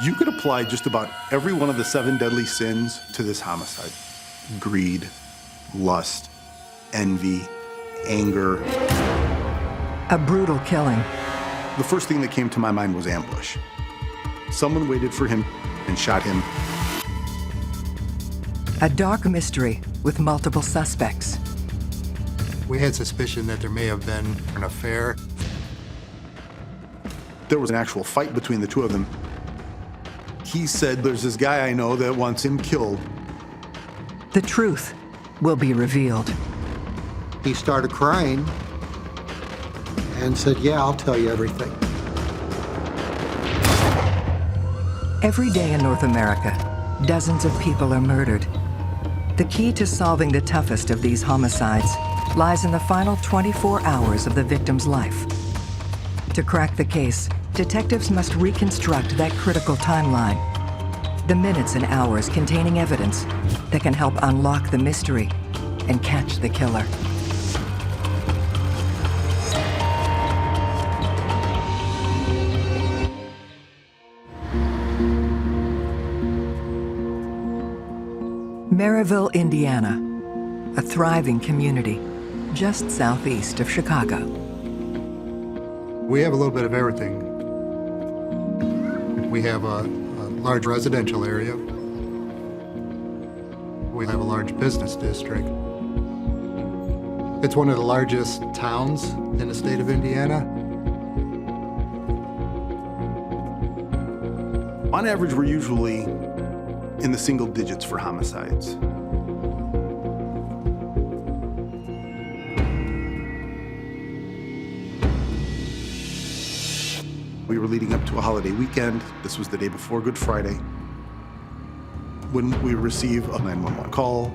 You could apply just about every one of the 7 deadly sins to this homicide. Greed, lust, envy, anger. A brutal killing. The first thing that came to my mind was ambush. Someone waited for him and shot him. A dark mystery with multiple suspects. We had suspicion that there may have been an affair. There was an actual fight between the two of them. He said, "There's this guy I know that wants him killed." The truth will be revealed. He started crying and said, "Yeah, I'll tell you everything." Every day in North America, dozens of people are murdered. The key to solving the toughest of these homicides lies in the final 24 hours of the victim's life. To crack the case, detectives must reconstruct that critical timeline. The minutes and hours containing evidence that can help unlock the mystery and catch the killer. Maryville, Indiana, a thriving community just southeast of Chicago. We have a little bit of everything. We have a large residential area. We have a large business district. It's one of the largest towns in the state of Indiana. On average, we're usually in the single digits for homicides. We were leading up to a holiday weekend. This was the day before Good Friday, when we received a 911 call.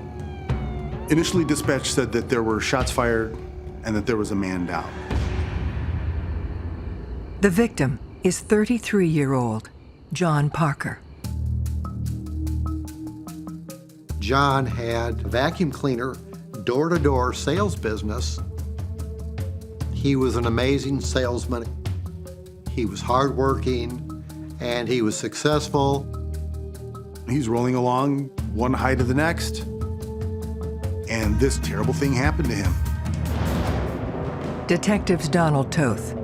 Initially, dispatch said that there were shots fired and that there was a man down. The victim is 33-year-old John Parker. John had a vacuum cleaner, door-to-door sales business. He was an amazing salesman. He was hardworking, and he was successful. He's rolling along one high to the next, and this terrible thing happened to him. Detectives Donald Toth,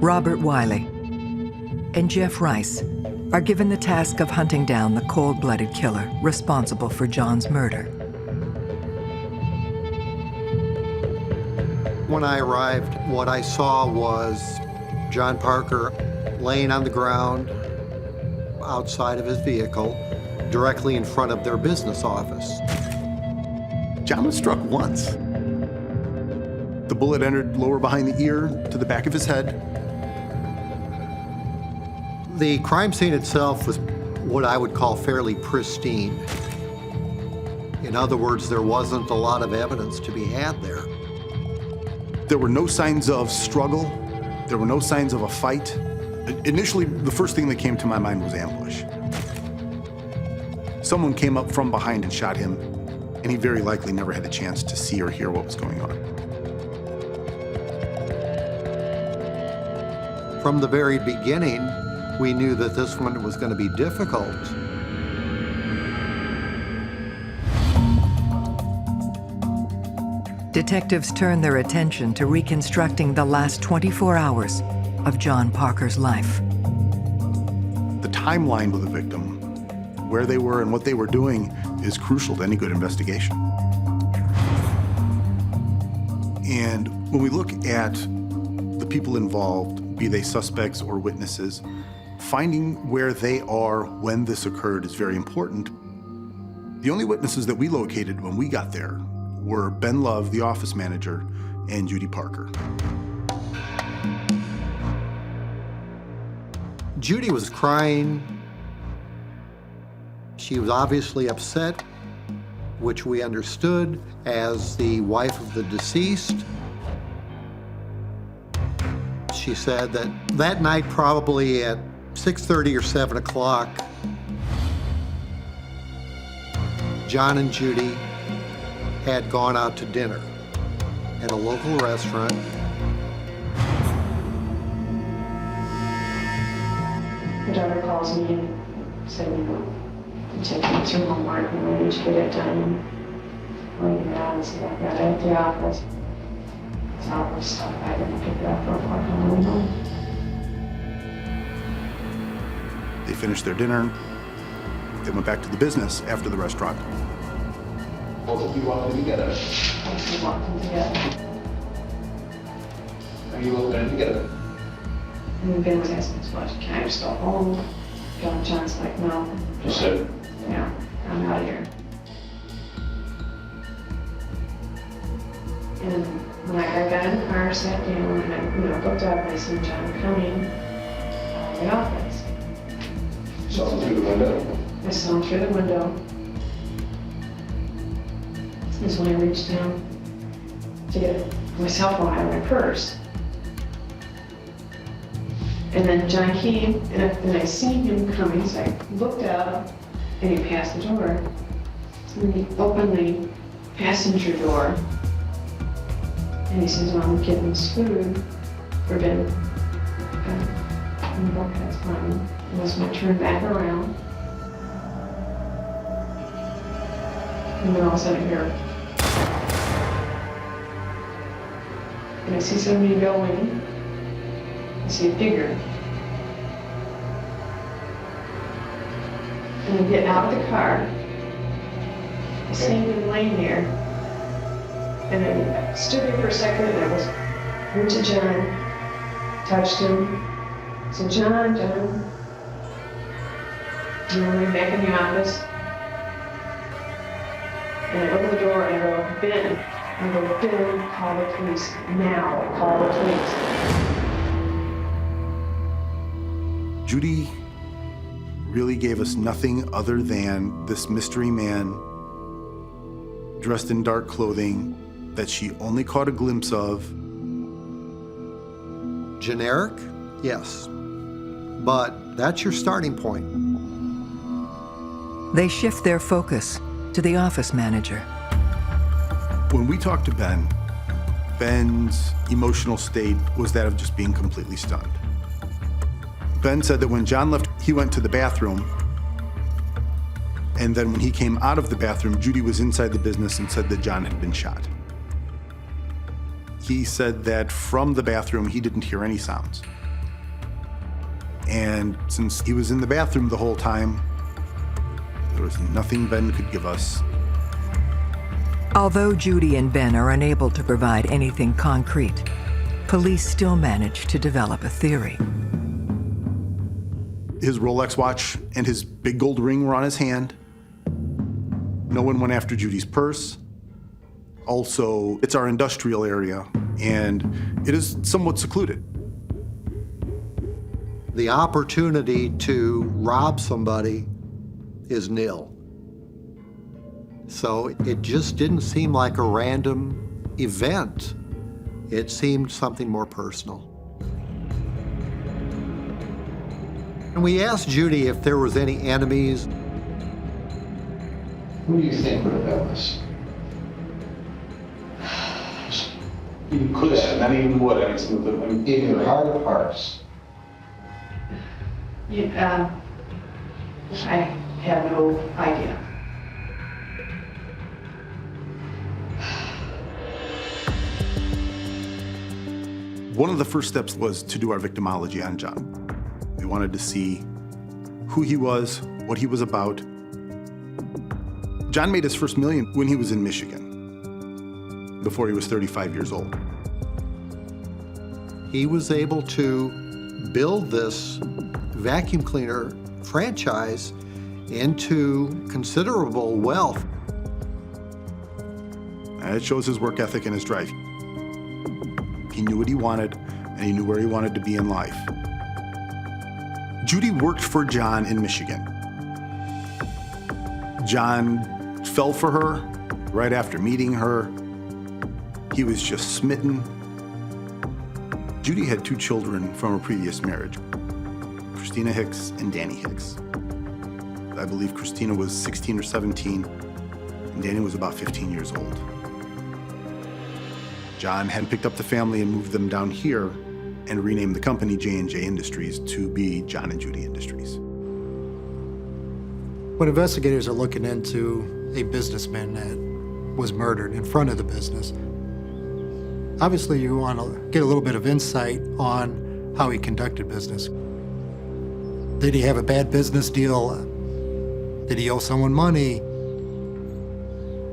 Robert Wiley, and Jeff Rice are given the task of hunting down the cold-blooded killer responsible for John's murder. When I arrived, what I saw was John Parker laying on the ground outside of his vehicle, directly in front of their business office. John was struck once. The bullet entered lower behind the ear to the back of his head. The crime scene itself was what I would call fairly pristine. In other words, there wasn't a lot of evidence to be had there. There were no signs of struggle. There were no signs of a fight. Initially, the first thing that came to my mind was ambush. Someone came up from behind and shot him, and he very likely never had a chance to see or hear what was going on. From the very beginning, we knew that this one was going to be difficult. Detectives turn their attention to reconstructing the last 24 hours of John Parker's life. The timeline of the victim, where they were and what they were doing, is crucial to any good investigation. And when we look at the people involved, be they suspects or witnesses, finding where they are when this occurred is very important. The only witnesses that we located when we got there were Ben Love, the office manager, and Judy Parker. Judy was crying. She was obviously upset, which we understood as the wife of the deceased. She said that that night, probably at 6:30 or 7 o'clock, John and Judy had gone out to dinner at a local restaurant. My daughter calls me and said, you know, to take me to homework and I need to get it done. When you get out and said, I've got it at the office. It's all this stuff. I didn't pick it up real quick on the way home. They finished their dinner. They went back to the business after the restaurant. Both of you walking together. We walked in together. Are you opening together? And Ben was asking us, well, can I just go home? John's like, no. Just sit. Yeah, I'm out of here. And when I got in the car, sat down, and I looked up and I seen John coming out of the office. Saw him through the window. I saw him through the window. This is when I reached down to get my cell phone out of my purse. And then John came, and I seen him coming, so I looked up, and he passed the door. And he opened the passenger door, and he says, well, I'm getting this food for Ben. And okay, that's fine. And that's when I turned back around. And then all of a sudden I hear, and I see somebody go in. I see a figure. And I get out of the car. I see him laying there. And I stood there for a second and I went to John, touched him. I said, John. And I went back in the office. And I opened the door and I go, Ben. I go, Ben, call the police now. Call the police. Judy really gave us nothing other than this mystery man dressed in dark clothing that she only caught a glimpse of. Generic? Yes. But that's your starting point. They shift their focus to the office manager. When we talked to Ben, Ben's emotional state was that of just being completely stunned. Ben said that when John left, he went to the bathroom, and then when he came out of the bathroom, Judy was inside the business and said that John had been shot. He said that from the bathroom, he didn't hear any sounds. And since he was in the bathroom the whole time, there was nothing Ben could give us. Although Judy and Ben are unable to provide anything concrete, police still manage to develop a theory. His Rolex watch and his big gold ring were on his hand. No one went after Judy's purse. Also, it's our industrial area, and it is somewhat secluded. The opportunity to rob somebody is nil. So it just didn't seem like a random event. It seemed something more personal. And we asked Judy if there was any enemies. Who do you think would have done this? You could have. I mean, what? I mean, in your heart of hearts. I have no idea. One of the first steps was to do our victimology on John. We wanted to see who he was, what he was about. John made his first million when he was in Michigan, before he was 35 years old. He was able to build this vacuum cleaner franchise into considerable wealth. And it shows his work ethic and his drive. He knew what he wanted, and he knew where he wanted to be in life. Judy worked for John in Michigan. John fell for her right after meeting her. He was just smitten. Judy had 2 children from a previous marriage, Christina Hicks and Danny Hicks. I believe Christina was 16 or 17, and Danny was about 15 years old. John had picked up the family and moved them down here, and renamed the company J&J Industries to be John and Judy Industries. When investigators are looking into a businessman that was murdered in front of the business, obviously you want to get a little bit of insight on how he conducted business. Did he have a bad business deal? Did he owe someone money?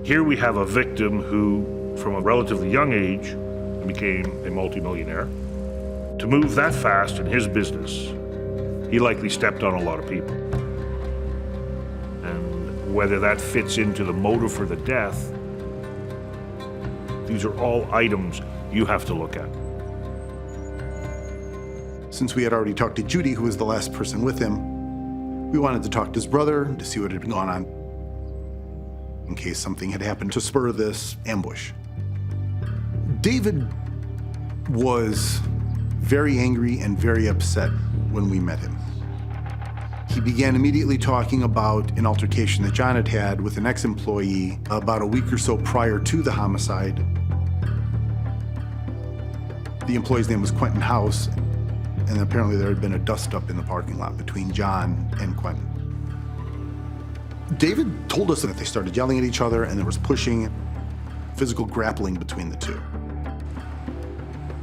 Here we have a victim who, from a relatively young age, became a multimillionaire. To move that fast in his business, he likely stepped on a lot of people. And whether that fits into the motive for the death, these are all items you have to look at. Since we had already talked to Judy, who was the last person with him, we wanted to talk to his brother to see what had gone on in case something had happened to spur this ambush. David was very angry and very upset when we met him. He began immediately talking about an altercation that John had had with an ex-employee about a week or so prior to the homicide. The employee's name was Quenton House, and apparently there had been a dust-up in the parking lot between John and Quenton. David told us that they started yelling at each other and there was pushing, physical grappling between the two.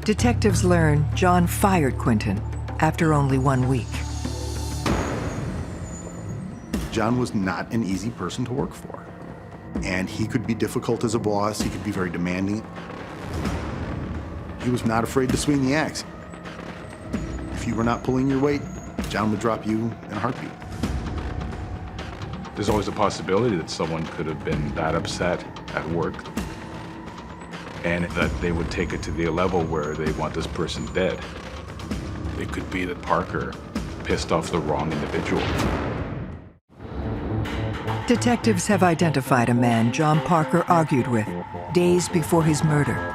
Detectives learn John fired Quenton after only 1 week. John was not an easy person to work for, and he could be difficult as a boss. He could be very demanding. He was not afraid to swing the axe. If you were not pulling your weight, John would drop you in a heartbeat. There's always a possibility that someone could have been that upset at work and that they would take it to the level where they want this person dead. It could be that Parker pissed off the wrong individual. Detectives have identified a man John Parker argued with days before his murder.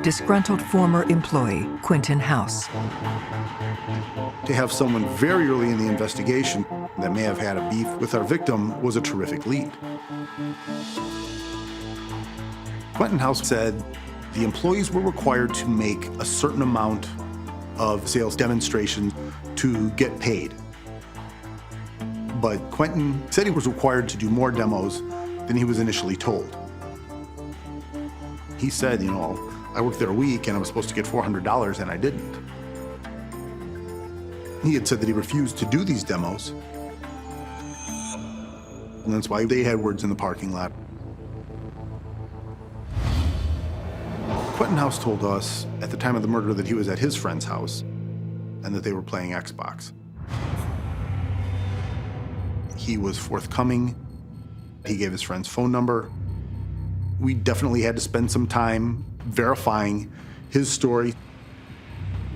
Disgruntled former employee, Quenton House. To have someone very early in the investigation that may have had a beef with our victim was a terrific lead. Quenton House said the employees were required to make a certain amount of sales demonstrations to get paid. But Quenton said he was required to do more demos than he was initially told. He said, you know, I worked there a week and I was supposed to get $400 and I didn't. He had said that he refused to do these demos. And that's why they had words in the parking lot. Quenton House told us at the time of the murder that he was at his friend's house and that they were playing Xbox. He was forthcoming. He gave his friend's phone number. We definitely had to spend some time verifying his story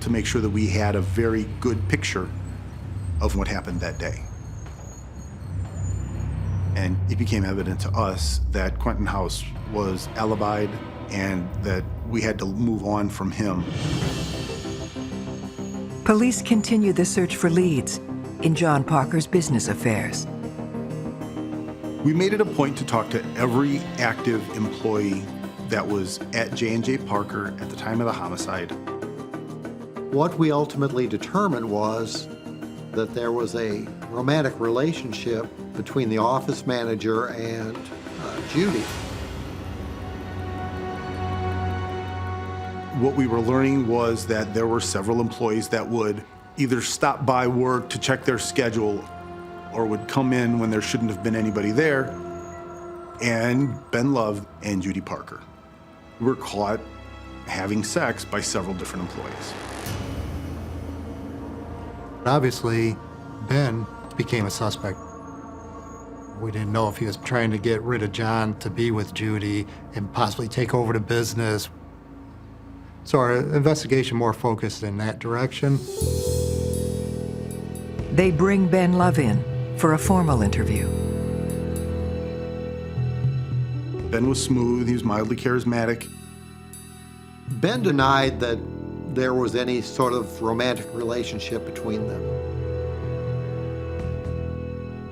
to make sure that we had a very good picture of what happened that day. And it became evident to us that Quenton House was alibied and that we had to move on from him. Police continue the search for leads in John Parker's business affairs. We made it a point to talk to every active employee that was at J&J Parker at the time of the homicide. What we ultimately determined was that there was a romantic relationship between the office manager and Judy. What we were learning was that there were several employees that would either stop by work to check their schedule or would come in when there shouldn't have been anybody there, and Ben Love and Judy Parker were caught having sex by several different employees. Obviously, Ben became a suspect. We didn't know if he was trying to get rid of John to be with Judy and possibly take over the business. So our investigation more focused in that direction. They bring Ben Love in for a formal interview. Ben was smooth, he was mildly charismatic. Ben denied that there was any sort of romantic relationship between them.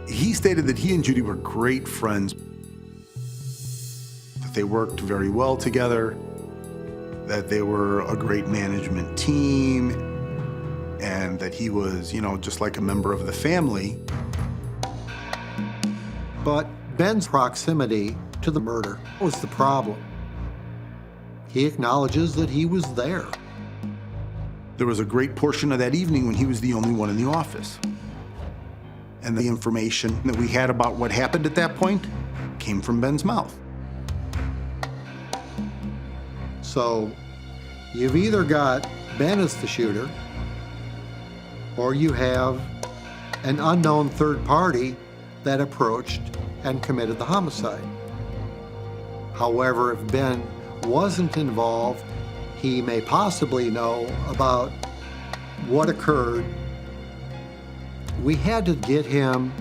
He stated that he and Judy were great friends, that they worked very well together, that they were a great management team. and that he was, just like a member of the family. But Ben's proximity to the murder was the problem. He acknowledges that he was there. There was a great portion of that evening when he was the only one in the office. And the information that we had about what happened at that point came from Ben's mouth. So you've either got Ben as the shooter, or you have an unknown third party that approached and committed the homicide. However, if Ben wasn't involved, he may possibly know about what occurred. We had to get him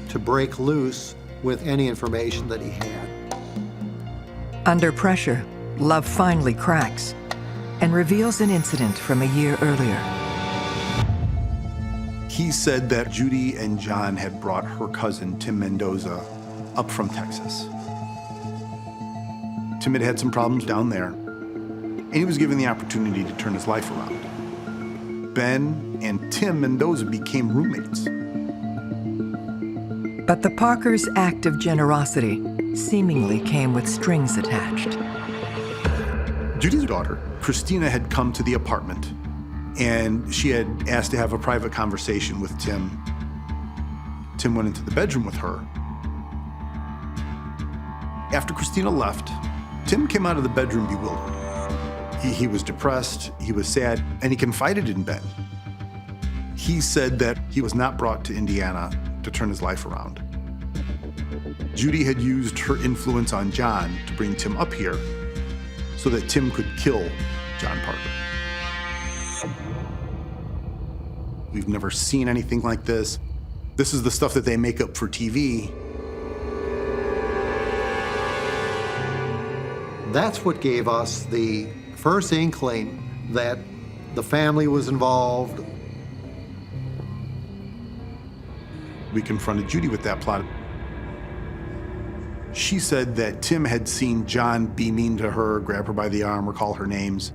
to break loose with any information that he had. Under pressure, Love finally cracks and reveals an incident from a year earlier. He said that Judy and John had brought her cousin, Tim Mendoza, up from Texas. Tim had had some problems down there, and he was given the opportunity to turn his life around. Ben and Tim Mendoza became roommates. But the Parkers' act of generosity seemingly came with strings attached. Judy's daughter, Christina, had come to the apartment, and she had asked to have a private conversation with Tim. Tim went into the bedroom with her. After Christina left, Tim came out of the bedroom bewildered. He was depressed, he was sad, and he confided in Ben. He said that he was not brought to Indiana to turn his life around. Judy had used her influence on John to bring Tim up here so that Tim could kill John Parker. We've never seen anything like this. This is the stuff that they make up for TV. That's what gave us the first inkling that the family was involved. We confronted Judy with that plot. She said that Tim had seen John be mean to her, grab her by the arm, or call her names,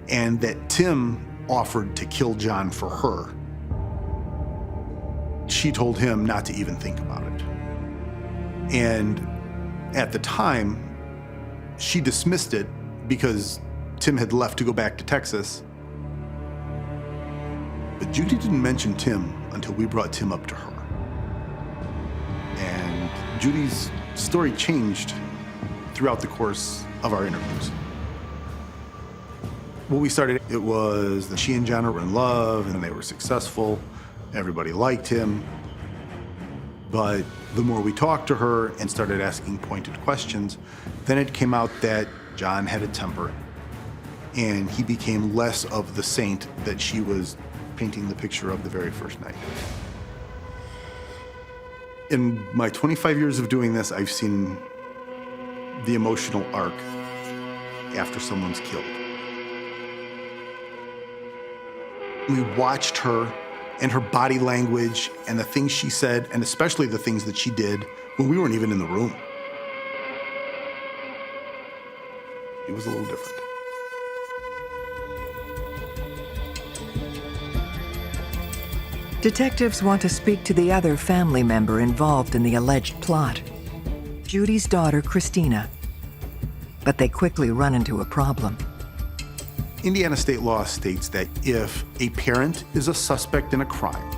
and that Tim offered to kill John for her. She told him not to even think about it. And at the time, she dismissed it because Tim had left to go back to Texas. But Judy didn't mention Tim until we brought Tim up to her. And Judy's story changed throughout the course of our interviews. When we started, it was that she and John were in love and they were successful. Everybody liked him. But the more we talked to her and started asking pointed questions, then it came out that John had a temper and he became less of the saint that she was painting the picture of the very first night. In my 25 years of doing this, I've seen the emotional arc after someone's killed. We watched her and her body language and the things she said, and especially the things that she did when we weren't even in the room. It was a little different. Detectives want to speak to the other family member involved in the alleged plot, Judy's daughter, Christina. But they quickly run into a problem. Indiana state law states that if a parent is a suspect in a crime,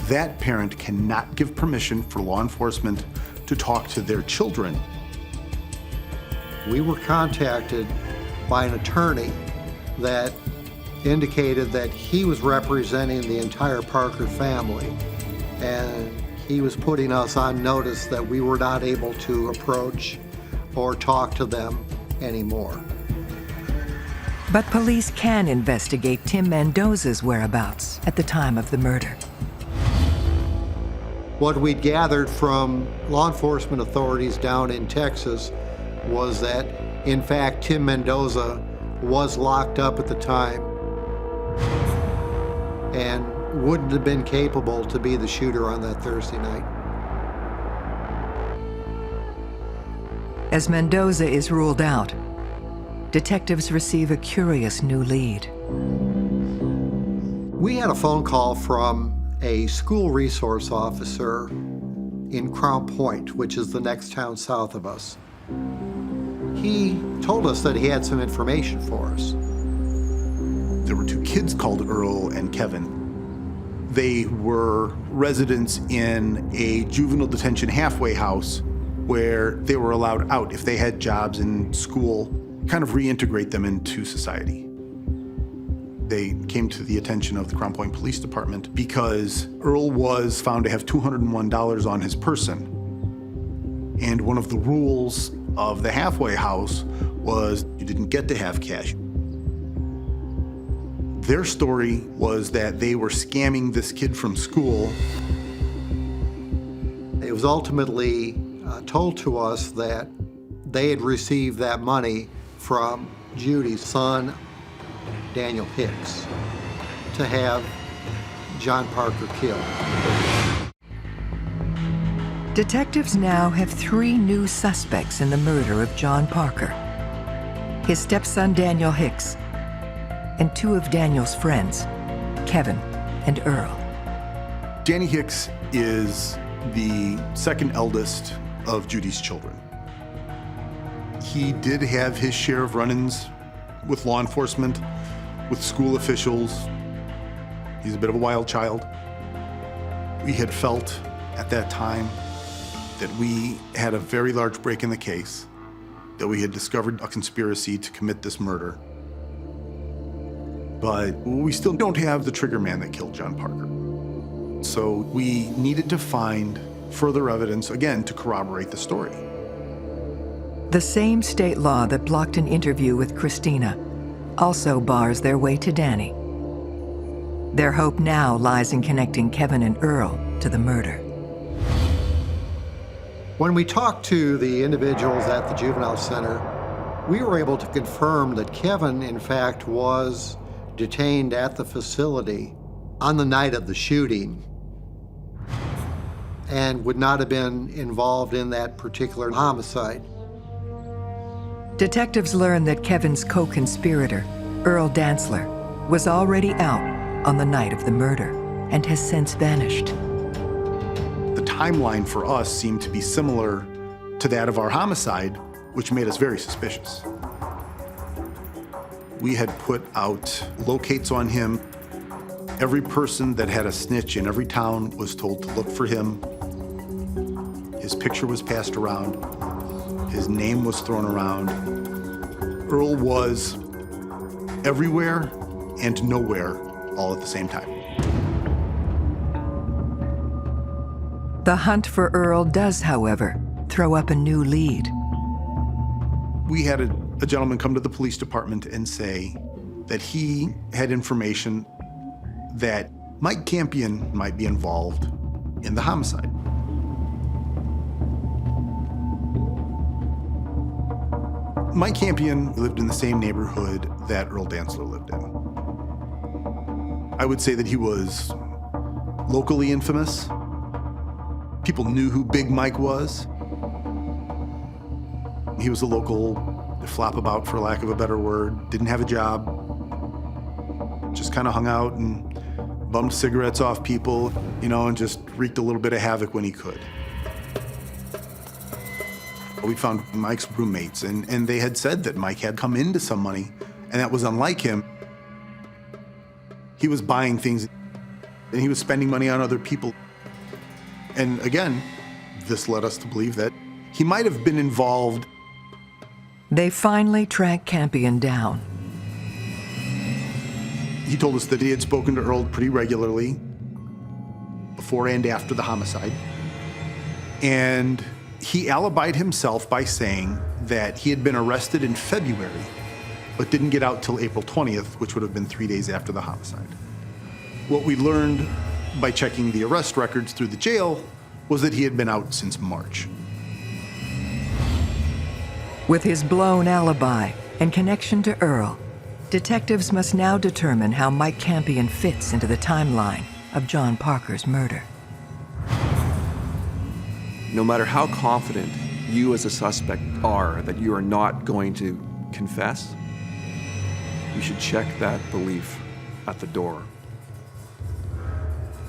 that parent cannot give permission for law enforcement to talk to their children. We were contacted by an attorney that indicated that he was representing the entire Parker family, and he was putting us on notice that we were not able to approach or talk to them anymore. But police can investigate Tim Mendoza's whereabouts at the time of the murder. What we'd gathered from law enforcement authorities down in Texas was that, in fact, Tim Mendoza was locked up at the time and wouldn't have been capable to be the shooter on that Thursday night. As Mendoza is ruled out, detectives receive a curious new lead. We had a phone call from a school resource officer in Crown Point, which is the next town south of us. He told us that he had some information for us. There were two kids called Earl and Kevin. They were residents in a juvenile detention halfway house where they were allowed out if they had jobs in school, kind of reintegrate them into society. They came to the attention of the Crown Point Police Department because Earl was found to have $201 on his person. And one of the rules of the halfway house was you didn't get to have cash. Their story was that they were scamming this kid from school. It was ultimately told to us that they had received that money from Judy's son, Daniel Hicks, to have John Parker killed. Detectives now have 3 new suspects in the murder of John Parker: his stepson Daniel Hicks, and 2 of Daniel's friends, Kevin and Earl. Danny Hicks is the second eldest of Judy's children. He did have his share of run-ins with law enforcement, with school officials. He's a bit of a wild child. We had felt at that time that we had a very large break in the case, that we had discovered a conspiracy to commit this murder. But we still don't have the trigger man that killed John Parker. So we needed to find further evidence, again, to corroborate the story. The same state law that blocked an interview with Christina also bars their way to Danny. Their hope now lies in connecting Kevin and Earl to the murder. When we talked to the individuals at the juvenile center, we were able to confirm that Kevin, in fact, was detained at the facility on the night of the shooting and would not have been involved in that particular homicide. Detectives learned that Kevin's co-conspirator, Earl Dantzler, was already out on the night of the murder and has since vanished. The timeline for us seemed to be similar to that of our homicide, which made us very suspicious. We had put out locates on him. Every person that had a snitch in every town was told to look for him. His picture was passed around. His name was thrown around. Earl was everywhere and nowhere all at the same time. The hunt for Earl does, however, throw up a new lead. We had a gentleman come to the police department and say that he had information that Mike Campion might be involved in the homicide. Mike Campion lived in the same neighborhood that Earl Dantzler lived in. I would say that he was locally infamous. People knew who Big Mike was. He was a local flop-about, for lack of a better word, didn't have a job, just kind of hung out and bummed cigarettes off people, and just wreaked a little bit of havoc when he could. We found Mike's roommates, and they had said that Mike had come into some money, and that was unlike him. He was buying things, and he was spending money on other people. And again, this led us to believe that he might have been involved. They finally track Campion down. He told us that he had spoken to Earl pretty regularly before and after the homicide. And he alibied himself by saying that he had been arrested in February, but didn't get out till April 20th, which would have been 3 days after the homicide. What we learned by checking the arrest records through the jail was that he had been out since March. With his blown alibi and connection to Earl, detectives must now determine how Mike Campion fits into the timeline of John Parker's murder. No matter how confident you as a suspect are that you are not going to confess, you should check that belief at the door.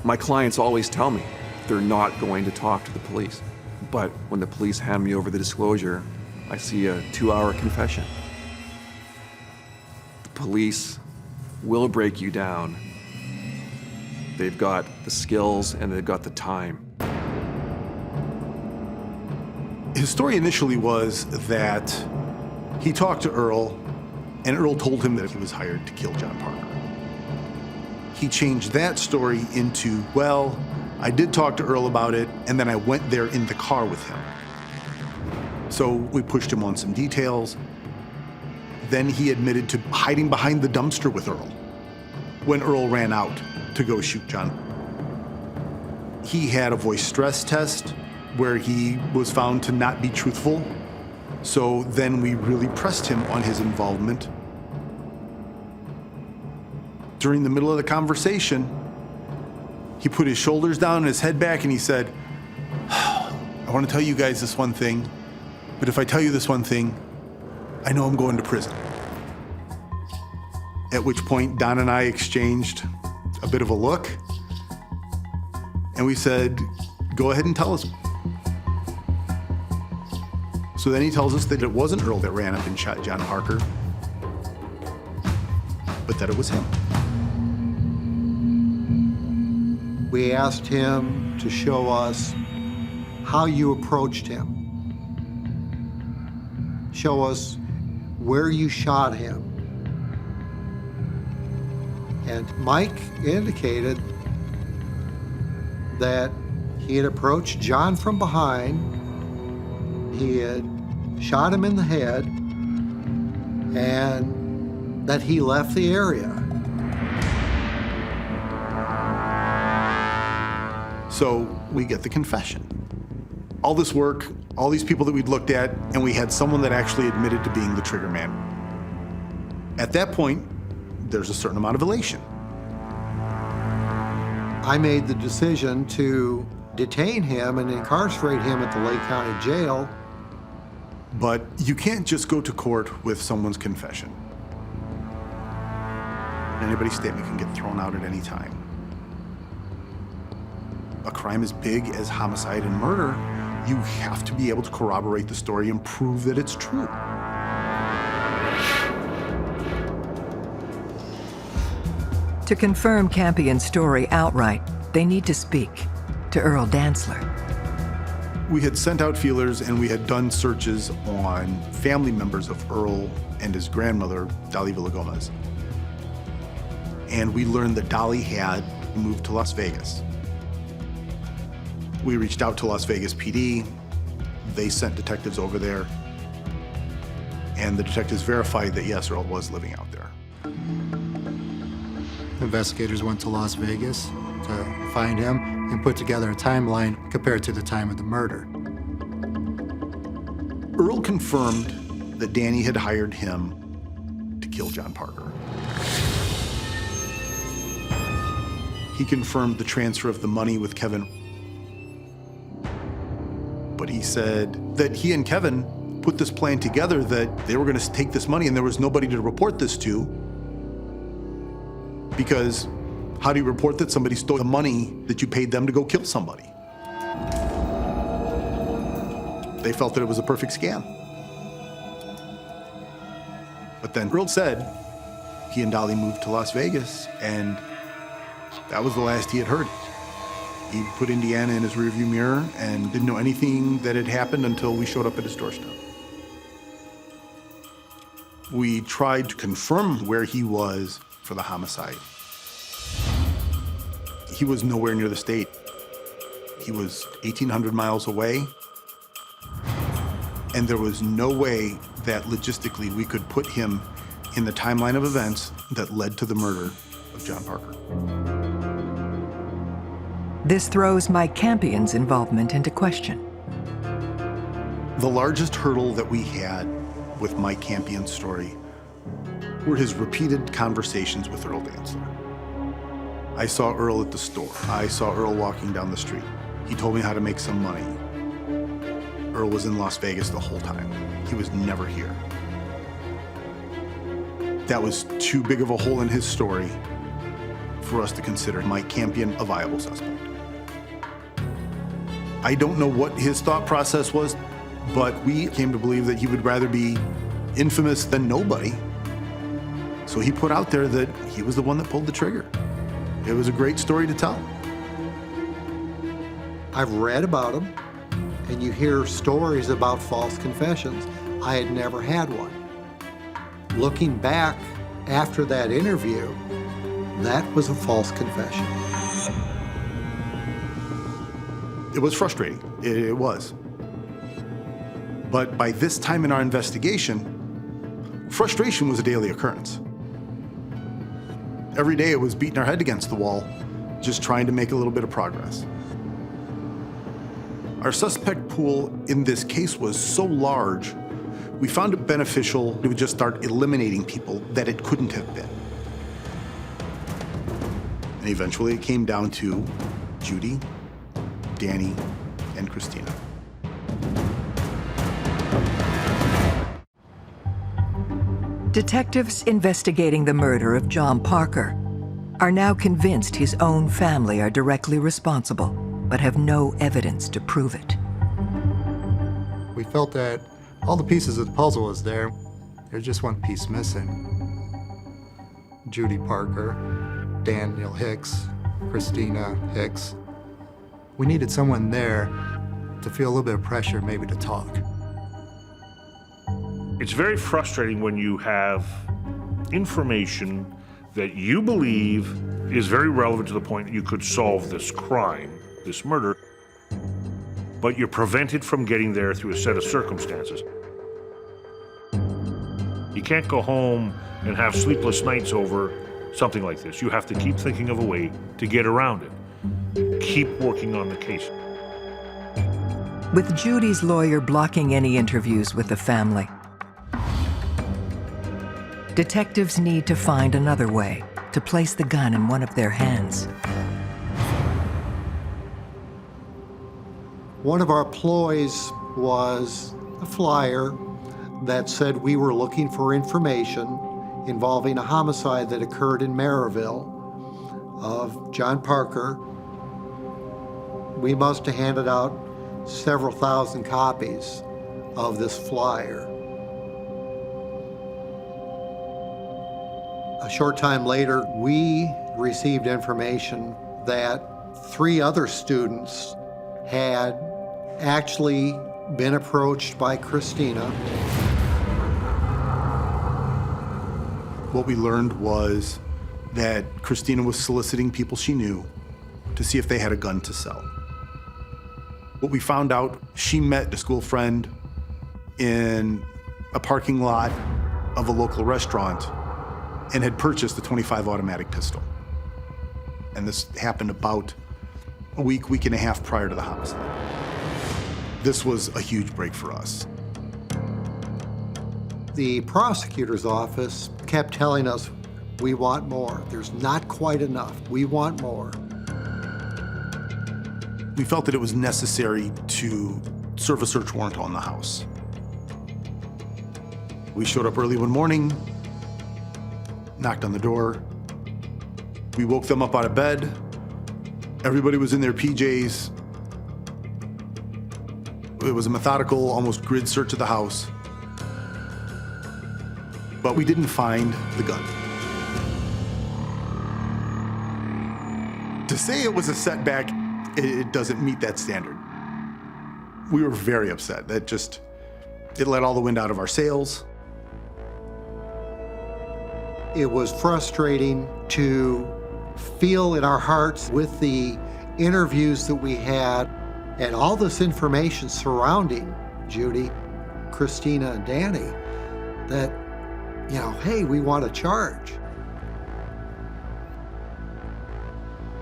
My clients always tell me they're not going to talk to the police. But when the police hand me over the disclosure, I see a 2-hour confession. The police will break you down. They've got the skills and they've got the time. His story initially was that he talked to Earl, and Earl told him that he was hired to kill John Parker. He changed that story into, well, I did talk to Earl about it, and then I went there in the car with him. So we pushed him on some details. Then he admitted to hiding behind the dumpster with Earl when Earl ran out to go shoot John. He had a voice stress test where he was found to not be truthful. So then we really pressed him on his involvement. During the middle of the conversation, he put his shoulders down and his head back and he said, I want to tell you guys this one thing, but if I tell you this one thing, I know I'm going to prison. At which point, Don and I exchanged a bit of a look, and we said, go ahead and tell us. So then he tells us that it wasn't Earl that ran up and shot John Parker, but that it was him. We asked him to show us how you approached him. Show us where you shot him. And Mike indicated that he had approached John from behind. He had shot him in the head, and that he left the area. So we get the confession. All this work, all these people that we'd looked at, and we had someone that actually admitted to being the trigger man. At that point, there's a certain amount of elation. I made the decision to detain him and incarcerate him at the Lake County Jail. But you can't just go to court with someone's confession. Anybody's statement can get thrown out at any time. A crime as big as homicide and murder, you have to be able to corroborate the story and prove that it's true. To confirm Campion's story outright, they need to speak to Earl Dantzler. We had sent out feelers and we had done searches on family members of Earl and his grandmother, Dolly Villagomez. And we learned that Dolly had moved to Las Vegas. We reached out to Las Vegas PD. They sent detectives over there. And the detectives verified that yes, Earl was living out there. Investigators went to Las Vegas to find him and put together a timeline compared to the time of the murder. Earl confirmed that Danny had hired him to kill John Parker. He confirmed the transfer of the money with Kevin. But he said that he and Kevin put this plan together that they were going to take this money and there was nobody to report this to. Because how do you report that somebody stole the money that you paid them to go kill somebody? They felt that it was a perfect scam. But then Earl said he and Dolly moved to Las Vegas, and that was the last he had heard. He put Indiana in his rearview mirror and didn't know anything that had happened until we showed up at his doorstep. We tried to confirm where he was for the homicide. He was nowhere near the state. He was 1,800 miles away. And there was no way that logistically we could put him in the timeline of events that led to the murder of John Parker. This throws Mike Campion's involvement into question. The largest hurdle that we had with Mike Campion's story were his repeated conversations with Earl Dantzler. I saw Earl at the store. I saw Earl walking down the street. He told me how to make some money. Earl was in Las Vegas the whole time. He was never here. That was too big of a hole in his story for us to consider Mike Campion a viable suspect. I don't know what his thought process was, but we came to believe that he would rather be infamous than nobody. So he put out there that he was the one that pulled the trigger. It was a great story to tell. I've read about him, and you hear stories about false confessions. I had never had one. Looking back after that interview, that was a false confession. It was frustrating. It was. But by this time in our investigation, frustration was a daily occurrence. Every day it was beating our head against the wall, just trying to make a little bit of progress. Our suspect pool in this case was so large, we found it beneficial to just start eliminating people that it couldn't have been. And eventually it came down to Judy, Danny, and Christina. Detectives investigating the murder of John Parker are now convinced his own family are directly responsible, but have no evidence to prove it. We felt that all the pieces of the puzzle was there. There's just one piece missing. Judy Parker, Daniel Hicks, Christina Hicks. We needed someone there to feel a little bit of pressure, maybe to talk. It's very frustrating when you have information that you believe is very relevant to the point that you could solve this crime, this murder, but you're prevented from getting there through a set of circumstances. You can't go home and have sleepless nights over something like this. You have to keep thinking of a way to get around it. Keep working on the case. With Judy's lawyer blocking any interviews with the family, detectives need to find another way to place the gun in one of their hands. One of our ploys was a flyer that said we were looking for information involving a homicide that occurred in Maryville of John Parker. We must have handed out several thousand copies of this flyer. A short time later, we received information that 3 other students had actually been approached by Christina. What we learned was that Christina was soliciting people she knew to see if they had a gun to sell. What we found out, she met a school friend in a parking lot of a local restaurant and had purchased a .25 automatic pistol. And this happened about a week and a half prior to the homicide. This was a huge break for us. The prosecutor's office kept telling us, we want more. There's not quite enough. We want more. We felt that it was necessary to serve a search warrant on the house. We showed up early one morning, knocked on the door. We woke them up out of bed. Everybody was in their PJs. It was a methodical, almost grid search of the house. But we didn't find the gun. To say it was a setback, it doesn't meet that standard. We were very upset. It let all the wind out of our sails. It was frustrating to feel in our hearts with the interviews that we had and all this information surrounding Judy, Christina, and Danny that, hey, we want to charge.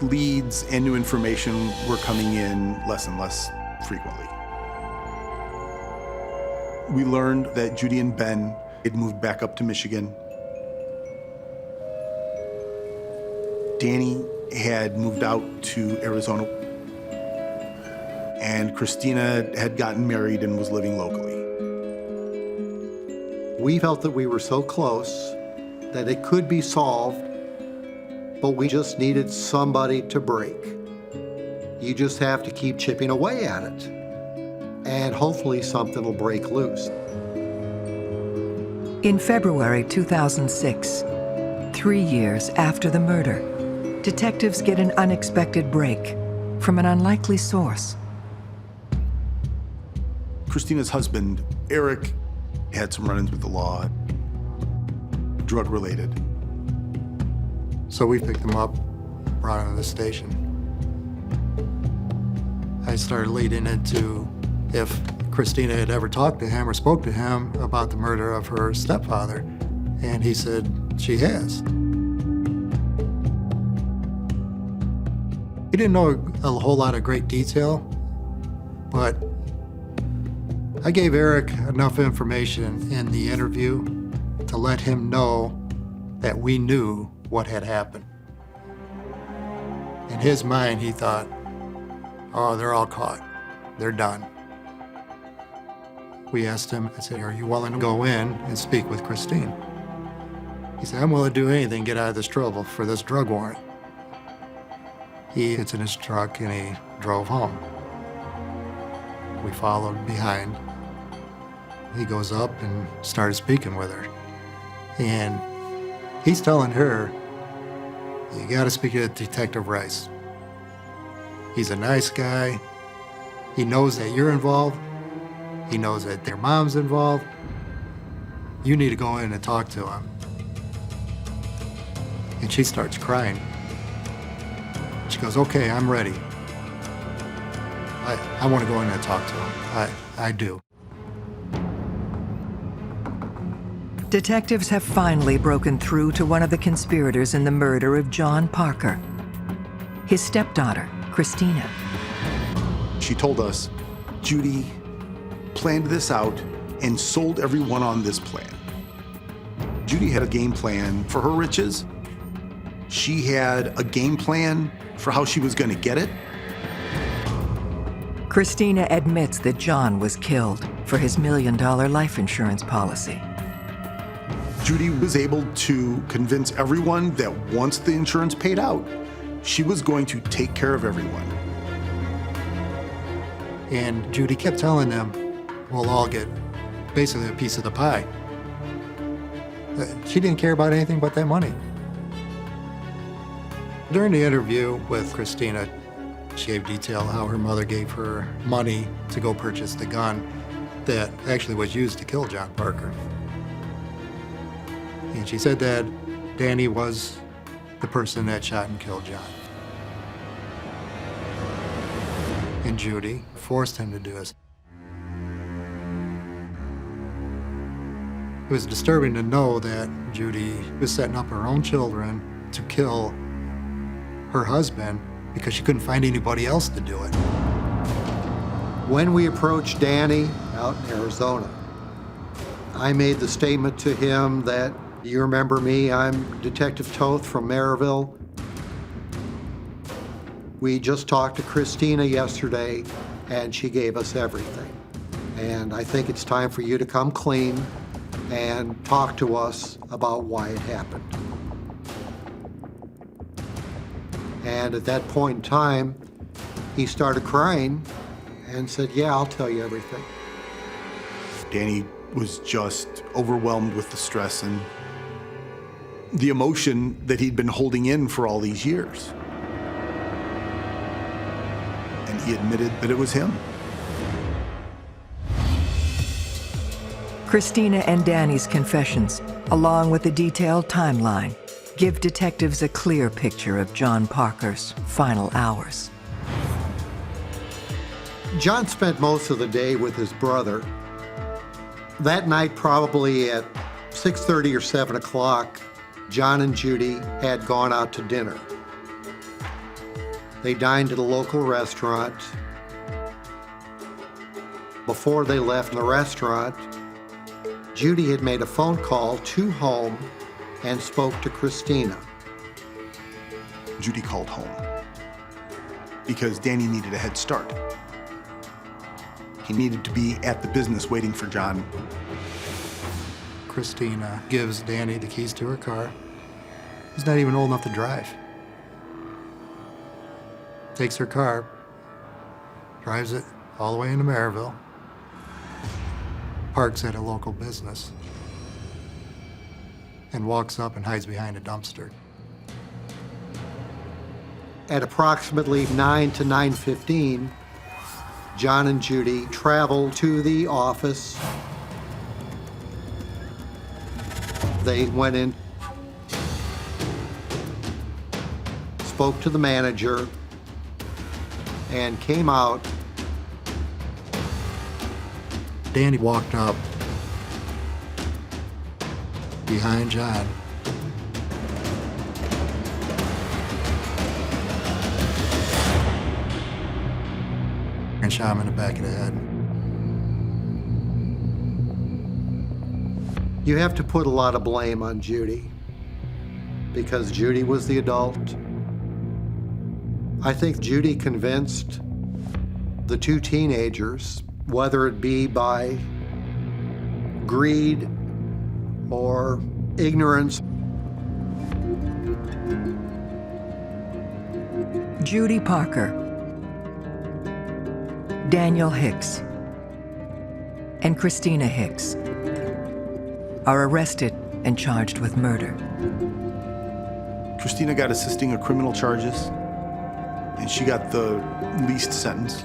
Leads and new information were coming in less and less frequently. We learned that Judy and Ben had moved back up to Michigan. Danny had moved out to Arizona, and Christina had gotten married and was living locally. We felt that we were so close that it could be solved but we just needed somebody to break. You just have to keep chipping away at it, and hopefully something will break loose. In February 2006, 3 years after the murder, detectives get an unexpected break from an unlikely source. Christina's husband, Eric, had some run-ins with the law, drug-related. So we picked him up, brought him to the station. I started leading into if Christina had ever talked to him or spoke to him about the murder of her stepfather, and he said she has. He didn't know a whole lot of great detail, but I gave Eric enough information in the interview to let him know that we knew what had happened. In his mind, he thought, oh, they're all caught. They're done. We asked him, I said, are you willing to go in and speak with Christine? He said, I'm willing to do anything to get out of this trouble for this drug warrant. He gets in his truck and he drove home. We followed behind. He goes up and started speaking with her. And he's telling her, you gotta speak to Detective Rice. He's a nice guy. He knows that you're involved. He knows that their mom's involved. You need to go in and talk to him. And she starts crying. She goes, okay, I'm ready. I want to go in and talk to him. I do. Detectives have finally broken through to one of the conspirators in the murder of John Parker. His stepdaughter, Christina. She told us Judy planned this out and sold everyone on this plan. Judy had a game plan for her riches. She had a game plan for how she was going to get it. Christina admits that John was killed for his $1 million life insurance policy. Judy was able to convince everyone that once the insurance paid out, she was going to take care of everyone. And Judy kept telling them, we'll all get basically a piece of the pie. She didn't care about anything but that money. During the interview with Christina, she gave detail how her mother gave her money to go purchase the gun that actually was used to kill John Parker. And she said that Danny was the person that shot and killed John. And Judy forced him to do this. It was disturbing to know that Judy was setting up her own children to kill her husband because she couldn't find anybody else to do it. When we approached Danny out in Arizona, I made the statement to him that, you remember me, I'm Detective Toth from Maryville. We just talked to Christina yesterday, and she gave us everything. And I think it's time for you to come clean and talk to us about why it happened. And at that point in time, he started crying and said, yeah, I'll tell you everything. Danny was just overwhelmed with the stress and the emotion that he'd been holding in for all these years. And he admitted that it was him. Christina and Danny's confessions, along with a detailed timeline, give detectives a clear picture of John Parker's final hours. John spent most of the day with his brother. That night, probably at 6:30 or 7 o'clock, John and Judy had gone out to dinner. They dined at a local restaurant. Before they left the restaurant, Judy had made a phone call to home and spoke to Christina. Judy called home because Danny needed a head start. He needed to be at the business waiting for John. Christina gives Danny the keys to her car. He's not even old enough to drive. takes her car, drives it all the way into Maryville, parks at a local business, and walks up and hides behind a dumpster. At approximately 9 to 9:15, John and Judy travel to the office. They went in, spoke to the manager, and came out. Danny walked up behind John. And shot him in the back of the head. You have to put a lot of blame on Judy because Judy was the adult. I think Judy convinced the two teenagers, whether it be by greed or ignorance. Judy Parker, Daniel Hicks, and Christina Hicks are arrested and charged with murder. Christina got assisting of criminal charges, and she got the least sentence.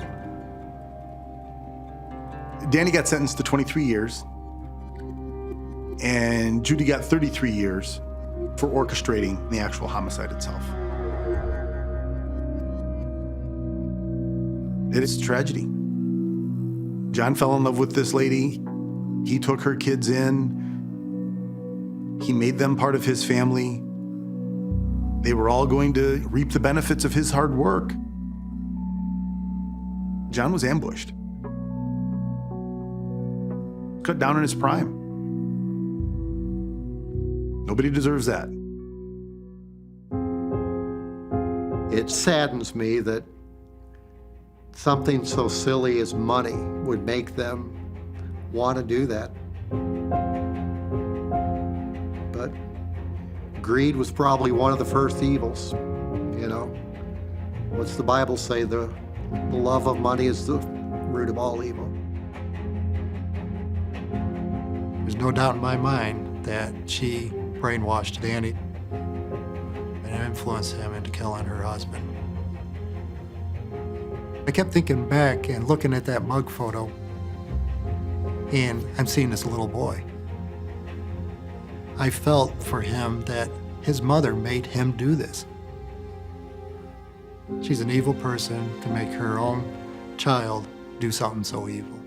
Danny got sentenced to 23 years, and Judy got 33 years for orchestrating the actual homicide itself. It is a tragedy. John fell in love with this lady. He took her kids in. He made them part of his family. They were all going to reap the benefits of his hard work. John was ambushed. Cut down in his prime. Nobody deserves that. It saddens me that something so silly as money would make them want to do that. But greed was probably one of the first evils, you know. What's the Bible say? The love of money is the root of all evil. There's no doubt in my mind that she brainwashed Danny and influenced him into killing her husband. I kept thinking back and looking at that mug photo, and I'm seeing this little boy. I felt for him that his mother made him do this. She's an evil person to make her own child do something so evil.